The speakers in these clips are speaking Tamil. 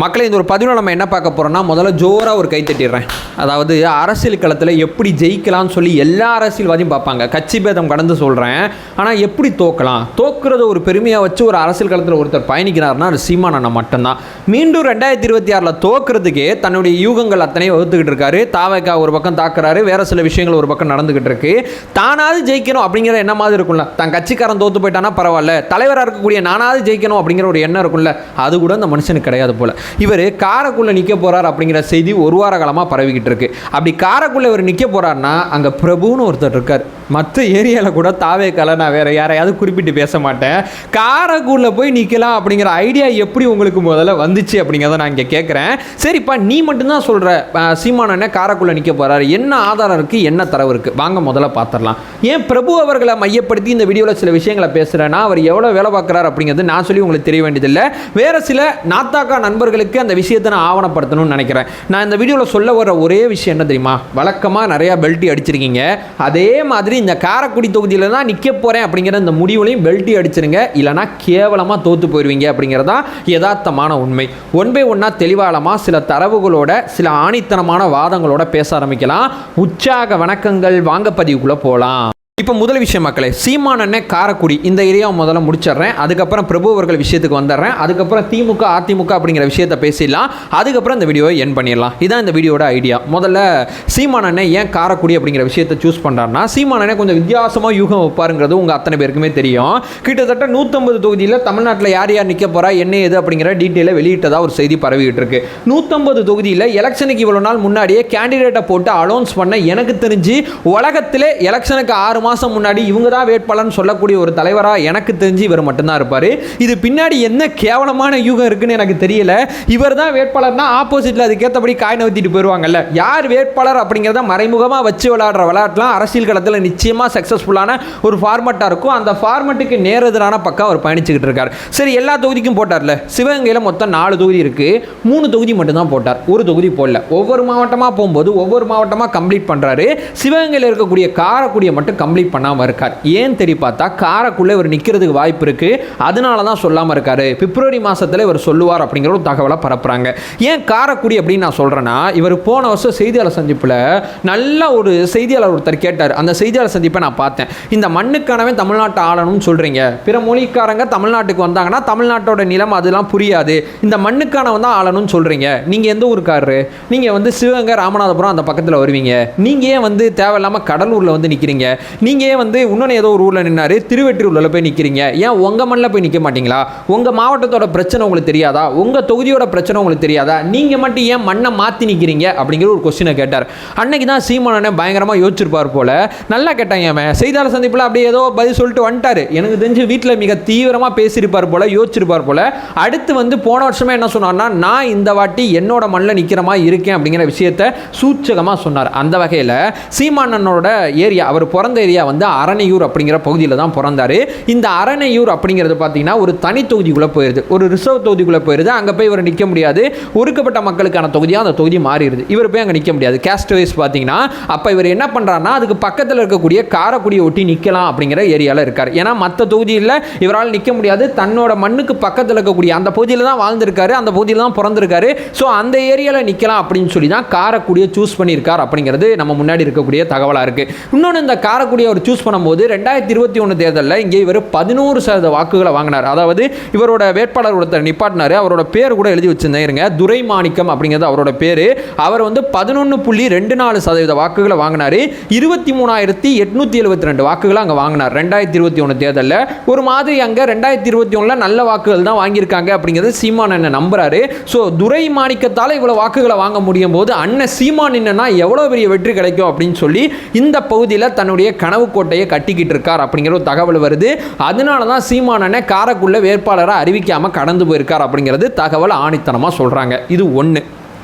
மக்களை இந்த ஒரு பதிவில் நம்ம என்ன பார்க்க போகிறோம்னா, முதல்ல ஜோராக ஒரு கை தட்டிடுறேன். அதாவது அரசியல் களத்தில் எப்படி ஜெயிக்கலாம்னு சொல்லி எல்லா அரசியல்வாதியும் பார்ப்பாங்க. கட்சி பேதம் கடந்து சொல்கிறேன். ஆனால் எப்படி தோக்கலாம், தோக்குறத ஒரு பெருமையாக வச்சு ஒரு அரசியல் களத்தில் ஒருத்தர் பயணிக்கிறாருன்னா அது சீமான் அண்ணன் மட்டும்தான். மீண்டும் 2026 தோக்குறதுக்கே தன்னுடைய யூகங்கள் அத்தனை வகுத்துக்கிட்டு இருக்காரு. தாவேக்கா ஒரு பக்கம் தாக்குறாரு, வேறு சில விஷயங்கள் ஒரு பக்கம் நடந்துக்கிட்டு இருக்கு. தானாவது ஜெயிக்கணும் அப்படிங்கிற என்ன மாதிரி இருக்கும்ல, தன் கட்சிக்காரன் தோத்து போயிட்டானா பரவாயில்ல, தலைவராக இருக்கக்கூடிய நானாவது ஜெயிக்கணும் அப்படிங்கிற ஒரு எண்ணம் இருக்கும்ல, அது கூட அந்த மனுஷனுக்கு கிடையாது போல. இவர் காரைக்குள்ள நிற்க போறார் அப்படிங்கிற செய்தி ஒரு வார காலமாக பரவிக்கிட்டு இருக்கு. அப்படி காரைக்குள்ள இவர் நிற்க போறாருன்னா அங்கே பிரபுன்னு ஒருத்தர் இருக்கார். மற்ற ஏரியாவில் கூட தாவேக்கால நான் வேற யாரையாவது குறிப்பிட்டு பேச மாட்டேன். காரைக்குள்ள போய் நிற்கலாம் அப்படிங்கிற ஐடியா எப்படி உங்களுக்கு முதல்ல வந்துச்சு அப்படிங்கிறத நான் இங்கே கேட்குறேன். சரிப்பா, நீ மட்டும்தான் சொல்கிற சீமான் அண்ணன் காரைக்குள்ள நிற்க போறாரு, என்ன ஆதாரம் இருக்குது, என்ன தரவு இருக்குது, வாங்க முதல்ல பார்த்துடலாம். ஏன் பிரபு அவர்களை மையப்படுத்தி இந்த வீடியோவில் சில விஷயங்களை பேசுகிறேன்னா, அவர் எவ்வளோ வேலை பார்க்குறாரு அப்படிங்கிறது நான் சொல்லி உங்களுக்கு தெரிய வேண்டியதில்லை. வேறு சில நாத்தாக்கா நண்பர்களுக்கு அந்த விஷயத்தை நான் ஆவணப்படுத்தணும்னு நினைக்கிறேன். நான் இந்த வீடியோவில் சொல்ல வர ஒரே விஷயம் என்ன தெரியுமா, வழக்கமாக நிறையா பெல்ட்டி அடிச்சிருக்கீங்க, அதே மாதிரி இந்த காரைக்குடி தொகுதியில் தான் நிற்க போகிறேன் அப்படிங்கிற இந்த முடிவுலையும் பெல்ட்டி அடிச்சிருங்க, இல்லைனா கேவலமாக தோற்று போயிடுவீங்க அப்படிங்கிறதா யதார்த்தமான உண்மை. ஒன் பை ஒன்னாக தெளிவாளமாக சில தரவுகளோட சில ஆணித்தனமான வாதங்களோட பேச ஆரம்பிக்கலாம். உற்சாக வணக்கங்கள், வாங்க பதிவுக்குள்ளே போகலாம். இப்போ முதல் விஷயம் மக்களே, சீமான் அண்ணன் காரைக்குடி இந்த ஏரியாவை முதல்ல முடிச்சிடுறேன். அதுக்கப்புறம் பிரபு அவர்கள் விஷயத்துக்கு வந்துடுறேன். அதுக்கப்புறம் திமுக அதிமுக அப்படிங்கிற விஷயத்தை பேசிடலாம். அதுக்கப்புறம் இந்த வீடியோவை என் பண்ணிடலாம். இதுதான் இந்த வீடியோட ஐடியா. முதல்ல சீமான் அண்ணன் ஏன் காரைக்குடி அப்படிங்கிற விஷயத்தை சூஸ் பண்ணுறாருன்னா, சீமான் அண்ணன் கொஞ்சம் வித்தியாசமாக யூகம் வைப்பாருங்கிறது உங்கள் அத்தனை பேருக்குமே தெரியும். கிட்டத்தட்ட 150 தொகுதியில் தமிழ்நாட்டில் யார் யார் நிற்க போகிறா, என்ன ஏது அப்படிங்கிற டீட்டெயிலை வெளியிட்டதாக ஒரு செய்தி பரவிக்கிட்டு இருக்கு. 150 தொகுதியில் எலெக்ஷனுக்கு இவ்வளோ நாள் முன்னாடியே கேண்டிடேட்டை போட்டு அனௌன்ஸ் பண்ண எனக்கு தெரிஞ்சு உலகத்திலே எலெக்ஷனுக்கு 6 மாதம் முன்னாடி இவங்க தான் வேட்பாளர்னு சொல்லக்கூடிய ஒரு தலைவராக எனக்கு தெரிஞ்சு இவர் மட்டும்தான் இருப்பார். இது பின்னாடி என்ன கேவலமான யூகம் இருக்குன்னு எனக்கு தெரியல. இவர் தான் வேட்பாளர்னா ஆப்போசிட்டில் அதுக்கேற்றபடி காய் நவுத்திட்டு போயிடுவாங்கல்ல. யார் வேட்பாளர் அப்படிங்கிறத மறைமுகமாக வச்சு விளையாடுற விளையாட்டுலாம் அரசியல் களத்தில் நிச்சயமாக சக்ஸஸ்ஃபுல்லான ஒரு ஃபார்மெட்டாக இருக்கும். அந்த ஃபார்மெட்டுக்கு நேரெதிரான பக்கம் அவர் பயணிச்சுக்கிட்டு இருக்கார். சரி, எல்லா தொகுதிக்கும் போட்டார்ல. சிவகங்கையில் மொத்தம் 4 தொகுதி இருக்குது, 3 தொகுதி மட்டும்தான் போட்டார், ஒரு தொகுதி போடல. ஒவ்வொரு மாவட்டமாக போகும்போது ஒவ்வொரு மாவட்டமாக கம்ப்ளீட் பண்ணுறாரு. சிவகங்கையில் இருக்கக்கூடிய காரைக்குடியை மட்டும் கம்ப்ளீட் பண்ணாமல் இருக்கார். ஏன் தெரிய பார்த்தா காரைக்குள்ளே இவர் நிற்கிறதுக்கு வாய்ப்பு இருக்கு, அதனால தான் சொல்லாமல் இருக்காரு. பிப்ரவரி மாதத்தில் இவர் சொல்லுவார் அப்படிங்கிற ஒரு தகவலை பரப்புறாங்க. ஏன் காரைக்குடி அப்படின்னு நான் சொல்கிறேன்னா, இவர் போன வருஷம் செய்தியாளர் சந்திப்பில் நல்ல ஒரு செய்தியாளர் ஒருத்தர் கேட்டார். அந்த செய்தியாளர் சந்திப்பை நான் பார்த்தேன். இந்த மண்ணுக்கானவே தமிழ்நாட்டை ஆளணும்னு சொல்கிறீங்க, பிற மொழிக்காரங்க தமிழ்நாட்டுக்கு வந்தாங்கன்னா தமிழ்நாட்டோட நிலம் அதெல்லாம் புரியாது, இந்த மண்ணுக்கானவன் தான் ஆளணும்னு சொல்கிறீங்க. நீங்கள் எந்த ஊருக்காரரு, நீங்கள் வந்து சிவகங்கை ராமநாதபுரம் அந்த பக்கத்தில் வருவீங்க, நீங்கள் ஏன் வந்து தேவையில்லாமல் கடலூரில் வந்து நிற்கிறீங்க, நீங்கள் வந்து இன்னொன்று ஏதோ ஒரு ஊரில் நின்னாரு திருவெற்றியூரில் போய் நிற்கிறீங்க, ஏன் உங்கள் மண்ணில் போய் நிற்க மாட்டீங்களா, உங்கள் மாவட்டத்தோட பிரச்சனை உங்களுக்கு தெரியாதா, உங்கள் தொகுதியோட பிரச்சனை உங்களுக்கு தெரியாதா, நீங்கள் மட்டும் ஏன் மண்ணை மாற்றி நிற்கிறீங்க அப்படிங்கிற ஒரு கொஸ்டினை கேட்டார். அன்னைக்கு தான் சீமான் அண்ணன் பயங்கரமாக யோசிச்சிருப்பார் போல. நல்லா கேட்டாங்க, செய்தியாளர் சந்திப்பில் அப்படியே ஏதோ பதில் சொல்லிட்டு வந்துட்டார். எனக்கு தெரிஞ்சு வீட்டில் மிக தீவிரமாக பேசியிருப்பார் போல, யோசிச்சிருப்பார் போல. அடுத்து வந்து போன வருஷமே என்ன சொன்னார்னா, நான் இந்த வாட்டி என்னோட மண்ணில் நிற்கிற மாதிரி இருக்கேன் அப்படிங்கிற விஷயத்தை சூச்சகமாக சொன்னார். அந்த வகையில் சீமான் அண்ணனோட ஏரியா, அவர் பிறந்த ஏரியா வந்து அரணையூர் அப்படிங்கிற பகுதியில் தான் பிறந்தாரு. இந்த அரணையூர் அப்படிங்கிறது பார்த்தீங்கன்னா ஒரு தனி தொகுதிக்குள்ளே போயிருது, ஒரு ரிசர்வ் தொகுதிக்குள்ளே போயிருது. அங்கே போய் இவர் நிற்க முடியாது, ஒடுக்கப்பட்ட மக்களுக்கான தொகுதியாக அந்த தொகுதி மாறிடுது. இவர் போய் அங்கே நிற்க முடியாது, கேஸ்ட் வைஸ் பார்த்தீங்கன்னா. அப்போ இவர் என்ன பண்ணுறாருன்னா, அதுக்கு பக்கத்தில் இருக்கக்கூடிய காரைக்குடியை ஒட்டி நிற்கலாம் அப்படிங்கிற ஏரியாவில் இருக்கார். ஏன்னா மற்ற தொகுதியில் இவரால் நிற்க முடியாது, தன்னோட மண்ணுக்கு பக்கத்தில் இருக்கக்கூடிய அந்த பகுதியில் தான் வாழ்ந்திருக்காரு, அந்த பகுதியில் தான் பிறந்திருக்காரு. ஸோ அந்த ஏரியாவில் நிற்கலாம் அப்படின்னு சொல்லி தான் காரைக்குடியை சூஸ் பண்ணியிருக்கார் அப்படிங்கிறது நம்ம முன்னாடி இருக்கக்கூடிய தகவலாக இருக்குது. இன்னொன்று, இந்த காரைக்குடியை அவர் சூஸ் பண்ணும்போது 2021 தேர்தலில் இங்கே இவர் 11% வாக்குகளை வாங்கினார். அதாவது இவரோட வேட்பாளர் ஒருத்தர் நிப்பாட்டினார், அவரோட பேர் கூட எழுதி வச்சிருந்தேன், துரைமாணிக்கம் அப்படிங்கிறது அவரோட பேர். அவர் வந்து 11.24% வாக்குகளை வாங்கினார். 23,872 வாக்குகளை அங்கே வாங்கினார் 2021 தேர்தலில். ஒரு மாதிரி அங்கே 2021 நல்ல வாக்குகள் தான் வாங்கியிருக்காங்க அப்படிங்கிறது சீமான் அண்ணன் நம்புறாரு. ஸோ துரைமாணிக்கத்தால் இவ்வளோ வாக்குகளை வாங்க முடியும் போது அண்ணன் சீமான் என்னன்னா எவ்வளோ பெரிய வெற்றி கிடைக்கும் அப்படின்னு சொல்லி இந்த பகுதியில் தன்னுடைய கனவு கோட்டையை கட்டிக்கிட்டு இருக்கார் அப்படிங்கிற ஒரு தகவல் வருது. அதனால தான் சீமான் அண்ணன் காரைக்குள்ள வேட்பாளரை அறிவிக்காமல் கடந்து போயிருக்கார் அப்படிங்கிறது தகவல் ஆணித்தனமாக சொல்கிறாங்க. இது ஒன்று.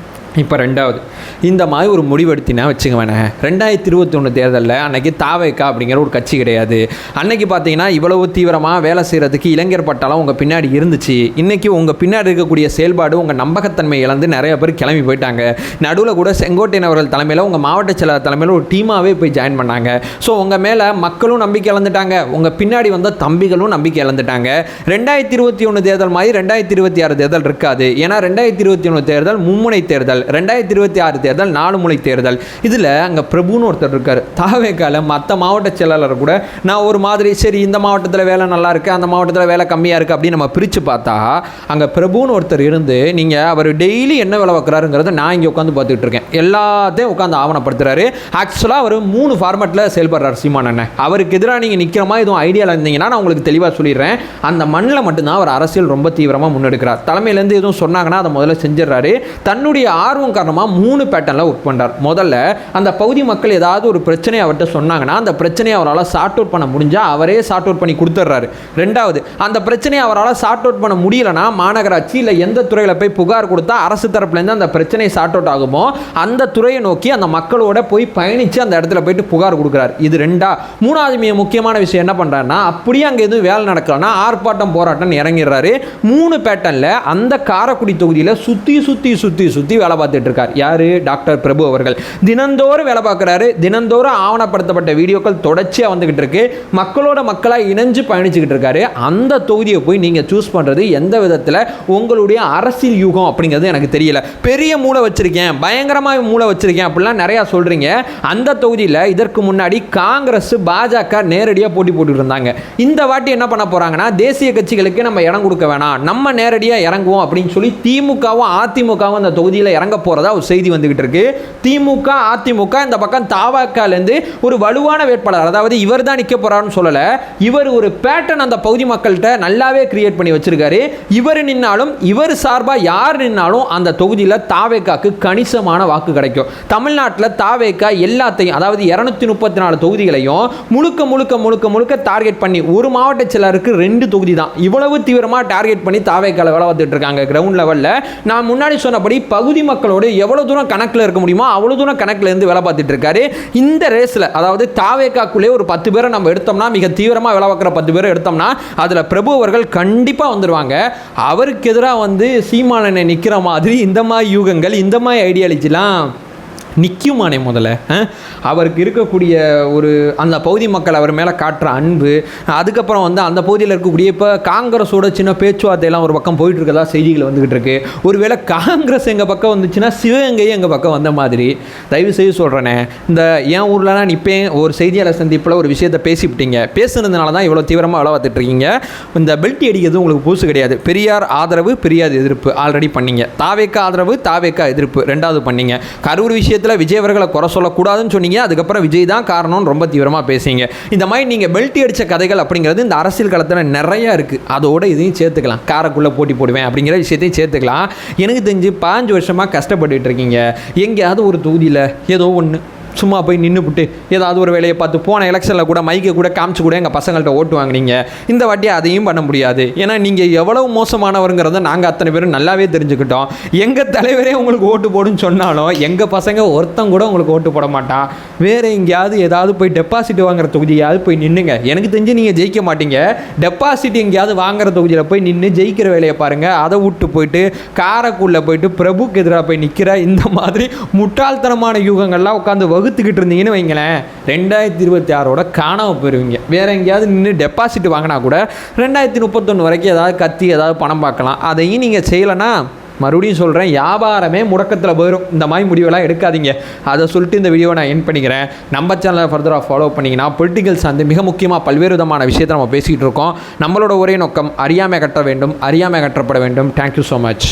இப்போ ரெண்டாவது, இந்த மாதிரி ஒரு முடிவெடுத்தினா வச்சுங்க வேணேன், 2021 தேர்தலில் அன்றைக்கி தாவேக்கா அப்படிங்கிற ஒரு கட்சி கிடையாது. அன்றைக்கி பார்த்தீங்கன்னா இவ்வளவு தீவிரமாக வேலை செய்கிறதுக்கு இளைஞர் பட்டாளம் உங்கள் பின்னாடி இருந்துச்சு. இன்றைக்கி உங்கள் பின்னாடி இருக்கக்கூடிய செயல்பாடு உங்கள் நம்பகத்தன்மை இழந்து நிறைய பேர் கிளம்பி போயிட்டாங்க. நடுவில் கூட செங்கோட்டையன் அவர்கள் தலைமையில் உங்கள் மாவட்ட செயலாளர் தலைமையில் ஒரு டீமாகவே போய் ஜாயின் பண்ணாங்க. ஸோ உங்கள் மேலே மக்களும் நம்பிக்கை இழந்துட்டாங்க, உங்கள் பின்னாடி வந்த தம்பிகளும் நம்பிக்கை இழந்துட்டாங்க. 2021 தேர்தல் மாதிரி 2026 தேர்தல் இருக்காது. ஏன்னா 2021 தேர்தல் மும்முனை தேர்தல், 2026 தேர்தல் 4 முனை தேர்தல். இதில் அங்கே பிரபுன்னு ஒருத்தர் இருக்கார். தாவேக்கால மற்ற மாவட்ட செயலாளர் கூட நான் ஒரு மாதிரி சரி இந்த மாவட்டத்தில் வேலை நல்லா இருக்குது, அந்த மாவட்டத்தில் வேலை கம்மியாக இருக்குது அப்படின்னு நம்ம பிரித்து பார்த்தா அங்கே பிரபுன்னு ஒருத்தர் இருந்து நீங்கள் அவர் டெய்லி என்ன வேலை வைக்கிறாருங்கிறத நான் இங்கே உட்காந்து பார்த்துக்கிட்டு இருக்கேன். எல்லாத்தையும் உட்காந்து ஆவணப்படுத்துறாரு. ஆக்சுவலாக அவர் 3 ஃபார்மேட்டில் செயல்படுறார் சீமான் அண்ணன். அவருக்கு எதிராக நீங்கள் நிற்கிற மாதிரி எதுவும் ஐடியாவில் இருந்தீங்கன்னா நான் உங்களுக்கு தெளிவாக சொல்லிடுறேன். அந்த மண்ணில் மட்டும்தான் அவர் அரசியல் ரொம்ப தீவிரமாக முன்னெடுக்கிறார். தலைமையிலேருந்து எதுவும் சொன்னாங்கன்னா அதை முதல்ல செஞ்சிடறாரு. தன்னுடைய ஆர்வம் காரணமாக 3 பேட்டர்னில் ஒர்க் பண்ணுறார். முதல்ல அந்த பகுதி மக்கள் ஏதாவது ஒரு பிரச்சனையை அவர்கிட்ட சொன்னாங்கன்னா அந்த பிரச்சனையை அவரால் சார்ட் அவுட் பண்ண முடிஞ்சால் அவரே சார்ட் அவுட் பண்ணி கொடுத்துட்றாரு. ரெண்டாவது, அந்த பிரச்சனையை அவரால் சார்ட் அவுட் பண்ண முடியலன்னா மாநகராட்சி இல்லை எந்த துறையில் போய் புகார் கொடுத்தா அரசு தரப்புலேருந்து அந்த பிரச்சனையை சார்ட் அவுட் ஆகுமோ அந்த துறையை நோக்கி அந்த மக்களோட போய் பயணித்து அந்த இடத்துல போயிட்டு புகார் கொடுக்குறாரு. இது ரெண்டா. மூணாவது மிக முக்கியமான விஷயம் என்ன பண்ணுறாருன்னா, அப்படியே அங்கே எதுவும் வேலை நடக்கலன்னா ஆர்ப்பாட்டம் போராட்டம் இறங்கிடுறாரு. 3 பேட்டர்னில் அந்த காரைக்குடி தொகுதியில் சுற்றி சுற்றி சுற்றி சுற்றி வேலை பார்த்துட்டு இருக்கார். யாரு? டாக்டர் பிரபு அவர்கள் தினந்தோறும் வேலை பார்க்குறாரு. தினந்தோறும் ஆவணப்படுத்தப்பட்ட வீடியோக்கள் தொடர்ச்சியாக வந்துகிட்டு இருக்கு. மக்களோட மக்களாக இணைஞ்சு பயணிச்சுக்கிட்டு இருக்காரு. அந்த தொகுதியை போய் நீங்கள் சூஸ் பண்ணுறது எந்த விதத்தில் உங்களுடைய அரசியல் யூகம் அப்படிங்கிறது எனக்கு தெரியல. பெரிய மூளை வச்சிருக்கேன், பயங்கரமாக மூளை வச்சிருக்கேன் அப்படிலாம் நிறையா சொல்கிறீங்க. அந்த தொகுதியில் இதற்கு முன்னாடி காங்கிரஸ் பாஜக நேரடியாக போட்டி போட்டுட்டு இருந்தாங்க. இந்த வாட்டி என்ன பண்ண போகிறாங்கன்னா, தேசிய கட்சிகளுக்கு நம்ம இடம் கொடுக்க வேணாம், நம்ம நேரடியாக இறங்குவோம் அப்படின்னு சொல்லி திமுகவும் அதிமுகவும் அந்த தொகுதியில் இறங்க போகிறதா ஒரு செய்தி வந்துகிட்டு இருக்கு. திமுக அதிமுக இந்த பக்கம் தாவக்காலேருந்து ஒரு வலுவான வேட்பாளர், அதாவது இவர் தான் நிற்க போறாருன்னு சொல்லலை, இவர் ஒரு பேட்டர்ன் அந்த பகுதி மக்கள்கிட்ட நல்லாவே கிரியேட் பண்ணி வச்சிருக்காரு. இவர் நின்னாலும் இவர் சார்பாக யார் நின்னாலும் அந்த தொகுதியில் தாவேக்காக்கு கணிசமான வாக்கு கிடைக்கும். தமிழ்நாட்டில் தாவேக்கா எல்லாத்தையும், அதாவது 234 தொகுதிகளையும் முழுக்க முழுக்க முழுக்க முழுக்க டார்கெட் பண்ணி, ஒரு மாவட்ட செயலருக்கு 2 தொகுதி தான் இவ்வளவு தீவிரமாக டார்கெட் பண்ணி தாவேக்கால வேலை பார்த்துட்டு இருக்காங்க கிரவுண்ட் லெவலில். நான் முன்னாடி சொன்னபடி பகுதி மக்களோடு எவ்வளவு தூரம் கணக்கில் இருக்க முடியுமோ அவ்வளவு தூரம் கணக்கில் இருந்து வேலை பார்த்துட்டு இருக்காரு. இந்த ரேஸில், அதாவது தாவேக்காக்குள்ளே ஒரு 10 பேரை நம்ம எடுத்தோம்னா, மிக தீவிரமாக வேலை பார்க்குற 10 பேரை எடுத்தோம்னா அதில் பிரபு அவர்கள் கண்டிப்பாக வந்துடுவாங்க. அவருக்கு எதிராக வந்து சீமானனை நிற்கிற மாதிரி இந்த மாதிரி யூகங்கள், இந்த மாதிரி ஐடியாலஜிலாம் நிற்குமானே முதல்ல. அவருக்கு இருக்கக்கூடிய ஒரு அந்த பகுதி மக்கள் அவர் மேலே காட்டுற அன்பு, அதுக்கப்புறம் வந்து அந்த பகுதியில் இருக்கக்கூடிய இப்போ காங்கிரஸோட சின்ன பேச்சுவார்த்தையெல்லாம் ஒரு பக்கம் போயிட்டு இருக்கதா செய்திகள் வந்துகிட்டு இருக்கு. ஒருவேளை காங்கிரஸ் எங்கள் பக்கம் வந்துச்சுன்னா சிவகங்கையும் எங்கள் பக்கம் வந்த மாதிரி. தயவு செய்து சொல்கிறேனே, இந்த என் ஊர்லலாம் நிற்பேன் ஒரு செய்தியாளர் சந்திப்பில் ஒரு விஷயத்தை பேசிவிட்டீங்க, பேசுனதுனால தான் இவ்வளோ தீவிரமாக வேலை பார்த்துட்டு இருக்கீங்க. இந்த பெல்ட் அடிக்கிறது உங்களுக்கு புதுசு கிடையாது. பெரியார் ஆதரவு, பெரியார் எதிர்ப்பு ஆல்ரெடி பண்ணீங்க. தாவேக்கா ஆதரவு, தாவேக்கா எதிர்ப்பு 2வது பண்ணீங்க. கரூர் விஷயத்தில் விஜய் அவர்களை குறை சொல்லக்கூடாதுன்னு சொன்னீங்க, அதுக்கப்புறம் விஜய் தான் காரணம்னு ரொம்ப தீவிரமாக பேசுங்க. இந்த மாதிரி நீங்கள் பெல்ட் அடித்த கதைகள் அப்படிங்கிறது இந்த அரசியல் களத்தில் நிறையா இருக்குது. அதோட இதையும் சேர்த்துக்கலாம், காரைக்குள்ளே போட்டி போடுவேன் அப்படிங்கிற விஷயத்தையும் சேர்த்துக்கலாம். எனக்கு தெரிஞ்சு 5 வருஷமாக கஷ்டப்பட்டுட்டு இருக்கீங்க. எங்கேயாவது ஒரு தொகுதியில் ஏதோ ஒன்று சும்மா போய் நின்றுபிட்டு ஏதாவது ஒரு வேலையை பார்த்து, போன எலெக்ஷனில் கூட மைக்கை கூட காமிச்சு கூட எங்கள் பசங்கள்கிட்ட ஓட்டு வாங்கினீங்க. இந்த வாட்டி அதையும் பண்ண முடியாது. ஏன்னா நீங்கள் எவ்வளவு மோசமானவருங்கிறத நாங்கள் அத்தனை பேரும் நல்லாவே தெரிஞ்சுக்கிட்டோம். எங்கள் தலைவரே உங்களுக்கு ஓட்டு போடுன்னு சொன்னாலும் எங்கள் பசங்க ஒருத்தங்க கூட உங்களுக்கு ஓட்டு போட மாட்டான். வேறு எங்கேயாவது ஏதாவது போய் டெபாசிட் வாங்குற தொகுதியாவது போய் நின்றுங்க. எனக்கு தெரிஞ்சு நீங்கள் ஜெயிக்க மாட்டீங்க. டெபாசிட் எங்கேயாவது வாங்குற தொகுதியில் போய் நின்று ஜெயிக்கிற வேலையை பாருங்கள். அதை விட்டு போயிட்டு காரைக்குள்ளே போயிட்டு பிரபுக்கு எதிராக போய் நிற்கிற இந்த மாதிரி முட்டாள்தனமான யூகங்கள்லாம் உட்காந்து வகுத்துக்கிட்டு இருந்தீங்கன்னு வைங்களேன், 2026 காணாமல் போயிருவீங்க. வேற எங்கேயாவது நின்று டெபாசிட் வாங்கினா கூட 2031 வரைக்கும் ஏதாவது கத்தி ஏதாவது பணம் பார்க்கலாம். அதையும் நீங்கள் செய்யலைன்னா மறுபடியும் சொல்கிறேன், வியாபாரமே முடக்கத்தில் போயிடும். இந்த மாதிரி முடிவெல்லாம் எடுக்காதீங்க. அதை சொல்லிட்டு இந்த வீடியோவை நான் என் பண்ணிக்கிறேன். நம்ம சேனலை ஃபர்தராக ஃபாலோ பண்ணிங்கன்னா பொலிட்டிக்கல் சார்ந்து மிக முக்கியமாக பல்வேறு விதமான விஷயத்தை நம்ம பேசிக்கிட்டு இருக்கோம். நம்மளோட ஒரே நோக்கம் அறியாமை கட்ட வேண்டும், அறியாமை கட்டப்பட வேண்டும். Thank you so much.